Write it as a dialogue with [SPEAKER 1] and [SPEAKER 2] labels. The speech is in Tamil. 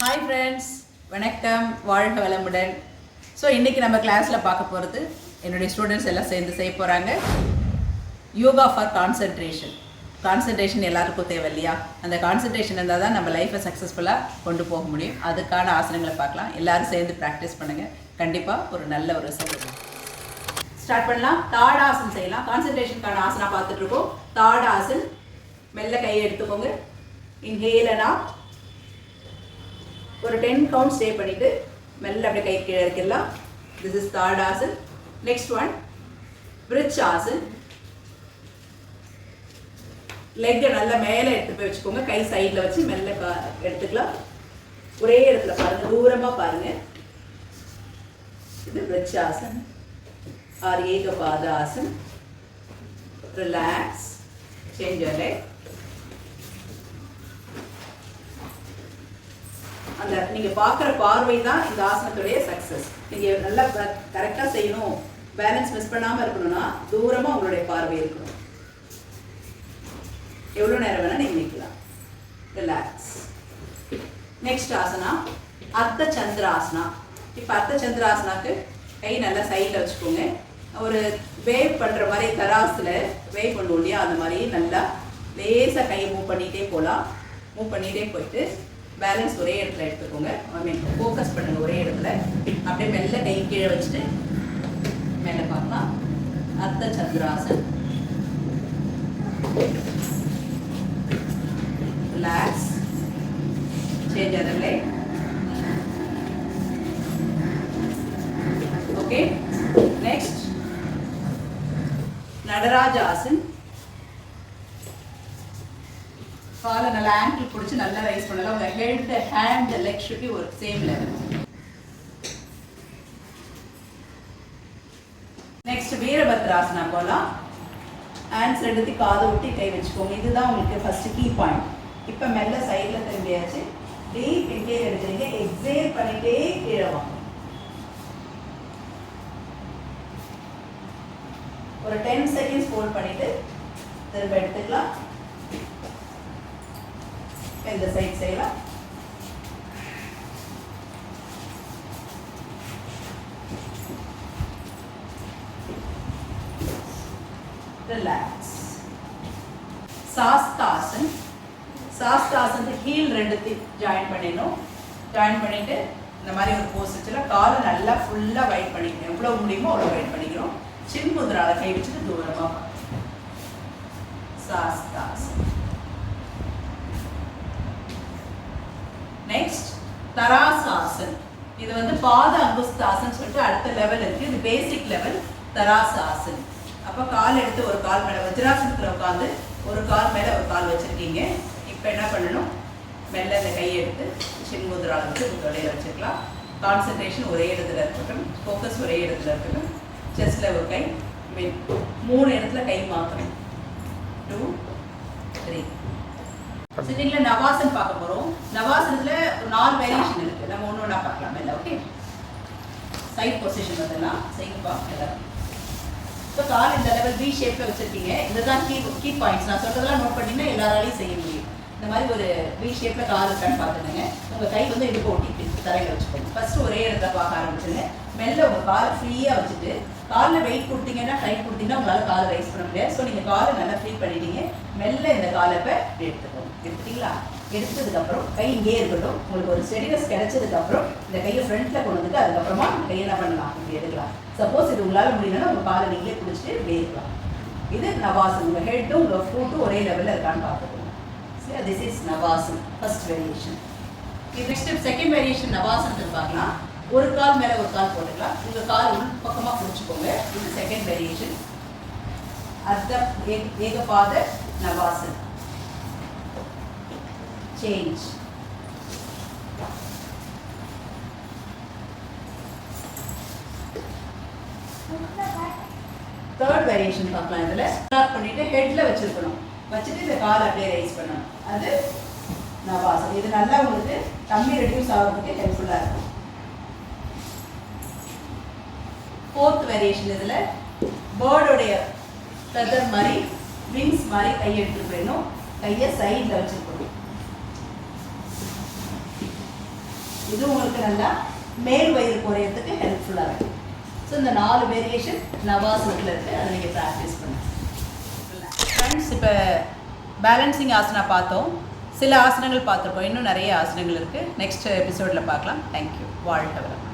[SPEAKER 1] ஹாய் ஃப்ரெண்ட்ஸ், வணக்கம், வாழ்க வளமுடன். ஸோ இன்றைக்கி நம்ம கிளாஸில் பார்க்க போகிறது என்னுடைய ஸ்டூடெண்ட்ஸ் எல்லாம் சேர்ந்து செய்ய போகிறாங்க யோகா ஃபார் கான்சன்ட்ரேஷன். கான்சன்ட்ரேஷன் எல்லாருக்கும் தேவை இல்லையா? அந்த கான்சன்ட்ரேஷன் இருந்தால் தான் நம்ம லைஃப்பை சக்ஸஸ்ஃபுல்லாக கொண்டு போக முடியும். அதுக்கான ஆசனங்களை பார்க்கலாம். எல்லோரும் சேர்ந்து ப்ராக்டிஸ் பண்ணுங்கள். கண்டிப்பாக ஒரு நல்ல ஒரு ரிசல்ட் ஸ்டார்ட் பண்ணலாம். தாடாசன் செய்யலாம். கான்சன்ட்ரேஷனுக்கான ஆசனா பார்த்துட்ருக்கோம். தாடாசன். மெல்ல கையை எடுத்துக்கோங்க. Inhale and out. ஒரு 10 கவுண்ட் ஸ்டே பண்ணிவிட்டு மெல்ல அப்படியே கை கீழே இருக்கலாம். This is Tadasan. Next one Vrikshasan. லெக்கை நல்லா மேலே எடுத்து போய் வச்சுக்கோங்க. கை சைடில் வச்சு மெல்ல எடுத்துக்கலாம். ஒரே இடத்துல பாருங்கள், தூரமாக பாருங்கள். இது Vrikshasan or Ekapadasan. Relax. Change your leg. அந்த நீங்கள் பார்க்குற பார்வை தான் இந்த ஆசனத்துடைய சக்ஸஸ். நீங்கள் நல்லா கரெக்டாக செய்யணும், பேலன்ஸ் மிஸ் பண்ணாமல் இருக்கணும்னா தூரமாக உங்களுடைய பார்வை இருக்கணும். எவ்வளோ நேரம் வேணால் நீங்கள் நிற்கலாம். ரிலாக்ஸ். நெக்ஸ்ட் ஆசனா அர்த்த சந்திராசனா. இப்போ அர்த்த சந்திராசனாக்கு கை நல்லா சைடில் வச்சுக்கோங்க. ஒரு வேவ் பண்ணுற மாதிரி தராசில் வேவ் பண்ணுவோம் இல்லையா, அந்த மாதிரி நல்லா லேசாக கையை மூவ் பண்ணிகிட்டே போகலாம். மூவ் பண்ணிகிட்டே போயிட்டு பேலன்ஸ் ஒரே இடத்துல எடுத்துக்கோங்க. ஃபோக்கஸ் பண்ணுங்கள் ஒரே இடத்துல. அப்படியே மெல்ல கை கீழே வச்சுட்டு மேலே பார்க்கலாம். Ardha Chandrasan. Relax. Change other leg. Okay. Next Natarajasan. காலை நல்லா ஆங்கிள் பிடிச்சி நல்லா ரைஸ் பண்ணலாம். உங்கள் head, hand, leg should be ஒரு சேம் லெவல். நெக்ஸ்ட் வீரபத்ராசனா போகலாம். ஹேண்ட்ஸ் ரெண்டுத்தையும் காதை ஒட்டி கை வச்சுக்கோங்க. இதுதான் உங்களுக்கு ஃபர்ஸ்ட் கீ பாயிண்ட். இப்போ மெல்ல சைடில் திரும்பியாச்சு. டீப் இன்ஹேல் எடுக்கிறீங்க. எக்ஸேல் பண்ணிட்டே கீழே வாங்க. ஒரு 10 செகண்ட்ஸ் ஹோல்ட் பண்ணிட்டு திரும்ப எடுத்துக்கலாம். இந்த சைட் செய்யலாம். ரிலாக்ஸ். சாஸ்தாசன். சாஸ்தாசன் ஹீல் ரெண்டுத்தையும் ஜாயின் பண்ணிடணும். ஜாயின் பண்ணிட்டு இந்த மாதிரி ஒரு போஸ் வச்சுல காலை நல்லா ஃபுல்லாக வைட் பண்ணிக்கணும். எவ்வளோ முடியுமோ அவ்வளோ வைட் பண்ணிக்கணும். சின் முதிரால கை வச்சுட்டு தூரமாக சாஸ்தாசன். நெக்ஸ்ட் தராசாசன். இது வந்து பாத அங்குஸ்தாசன் சொல்லிட்டு அடுத்த லெவல் இருக்கு. இது பேசிக் லெவல் தராசாசன். அப்போ கால் எடுத்து ஒரு கால் மேலே வஜ்ராசனத்தில் உட்காந்து ஒரு கால் மேலே ஒரு கால் வச்சுருக்கீங்க. இப்போ என்ன பண்ணணும்? மெல்ல இந்த கையை எடுத்து சின்முதிரால வச்சு தொடையில் வச்சுக்கலாம். கான்சன்ட்ரேஷன் ஒரே இடத்துல இருக்கட்டும். ஃபோக்கஸ் ஒரே இடத்துல இருக்கட்டும். செஸ்டில் ஒரு கை, 3 இடத்துல கை மாற்றணும். 2 3. சிட்டிங்கில் நவாசன் பார்க்க போகிறோம். நவாசனத்தில் 4 வேரியேஷன் இருக்குது. நம்ம ஒன்று ஒன்றா பார்க்கலாம் இல்லை? ஓகே. சைட் பொசிஷன் அதெல்லாம் செய்யுப்பா எல்லாரும். ஸோ கால் இந்த லெவல் பி ஷேப்பில் வச்சுருக்கீங்க. இதுதான் கீ பாயிண்ட்ஸ். நான் சொல்கிறதெல்லாம் நோட் பண்ணிங்கன்னா எல்லாராலையும் செய்ய முடியும். இந்த மாதிரி ஒரு பி ஷேப்பில் கால் இருக்கான்னு பார்த்துக்கோங்க. உங்கள் கை வந்து இடுப்பு ஒட்டி தரையில் வச்சுக்கோங்க. ஃபஸ்ட்டு ஒரே இடத்துல பார்க்க ஆரம்பிச்சுங்க. மெல்ல உங்கள் காலை ஃப்ரீயாக வச்சுட்டு காலில் வெயிட் கொடுத்தீங்கன்னா டைட் கொடுத்தீங்கன்னா உங்களால் காலை ரைஸ் பண்ண முடியாது. ஸோ நீங்கள் காலை நல்லா ஃப்ரீ பண்ணிட்டீங்க. மெல்ல இந்த காலை இப்போ எடுத்துக்கோங்க. எடுத்துட்டீங்களா? எடுத்ததுக்கப்புறம் கை இங்கே இருக்கட்டும். உங்களுக்கு ஒரு ஸ்டெடினஸ் கிடைச்சதுக்கப்புறம் இந்த கையை ஃப்ரண்ட்டில் கொண்டு வந்துட்டு அதுக்கப்புறமா கையை என்ன பண்ணலாம்? இப்படி எடுக்கலாம். சப்போஸ் இது உங்களால் முடியலன்னா உங்கள் காலை நீங்களே பிடிச்சிட்டு இப்படி இருக்கலாம். இது நவாசன். உங்கள் ஹெட்டும் உங்கள் ஃபுட்டும் ஒரே லெவலில் இருக்கான்னு பார்த்துக்கோங்க. சரி, திஸ் இஸ் நவாசன் ஃபர்ஸ்ட் வேரியேஷன். இது நெக்ஸ்ட் செகண்ட் வேரியேஷன் நவாசனத்தில் பார்க்கலாம். ஒரு கால் மேலே ஒரு கால் போட்டுக்கலாம். உங்கள் கால் உள் பக்கமாக பிடிச்சிக்கோங்க. இது செகண்ட் வேரியேஷன். அர்த்த ஏகபாத நவாசன். சேஞ்ச். தேர்ட் வேரியேஷன் பார்க்கலாம். இதில் ஸ்டார்ட் பண்ணிட்டு ஹெட்டில் வச்சுருக்கணும். வச்சுட்டு இந்த கால் அப்படியே ரைஸ் பண்ணணும். அது நவாசன். இது நல்லா உங்களுக்கு தண்ணி ரெடியூஸ் ஆகிறதுக்கு ஹெல்ப்ஃபுல்லாக இருக்கும். ஃபோர்த் வேரியேஷன் இதில் பேர்டோடைய ஃபெதர் மாதிரி விங்ஸ் மாதிரி கையை எடுத்துட்டு போயிடணும். கையை சைடில் வச்சுருக்கணும். இது உங்களுக்கு நல்லா மேல் வயிறு குறையிறதுக்கு ஹெல்ப்ஃபுல்லாக இருக்கும். ஸோ இந்த 4 வேரியேஷன் நவாசனத்தில் இருக்குது, அதை நீங்கள் ப்ராக்டிஸ் பண்ணுங்கள். ஃப்ரெண்ட்ஸ், இப்போ பேலன்சிங் ஆசனா பார்த்தோம், சில ஆசனங்கள் பார்த்துருக்கோம், இன்னும் நிறைய ஆசனங்கள் இருக்குது. நெக்ஸ்ட் எபிசோடில் பார்க்கலாம். தேங்க்யூ. வாழ்க வளம்.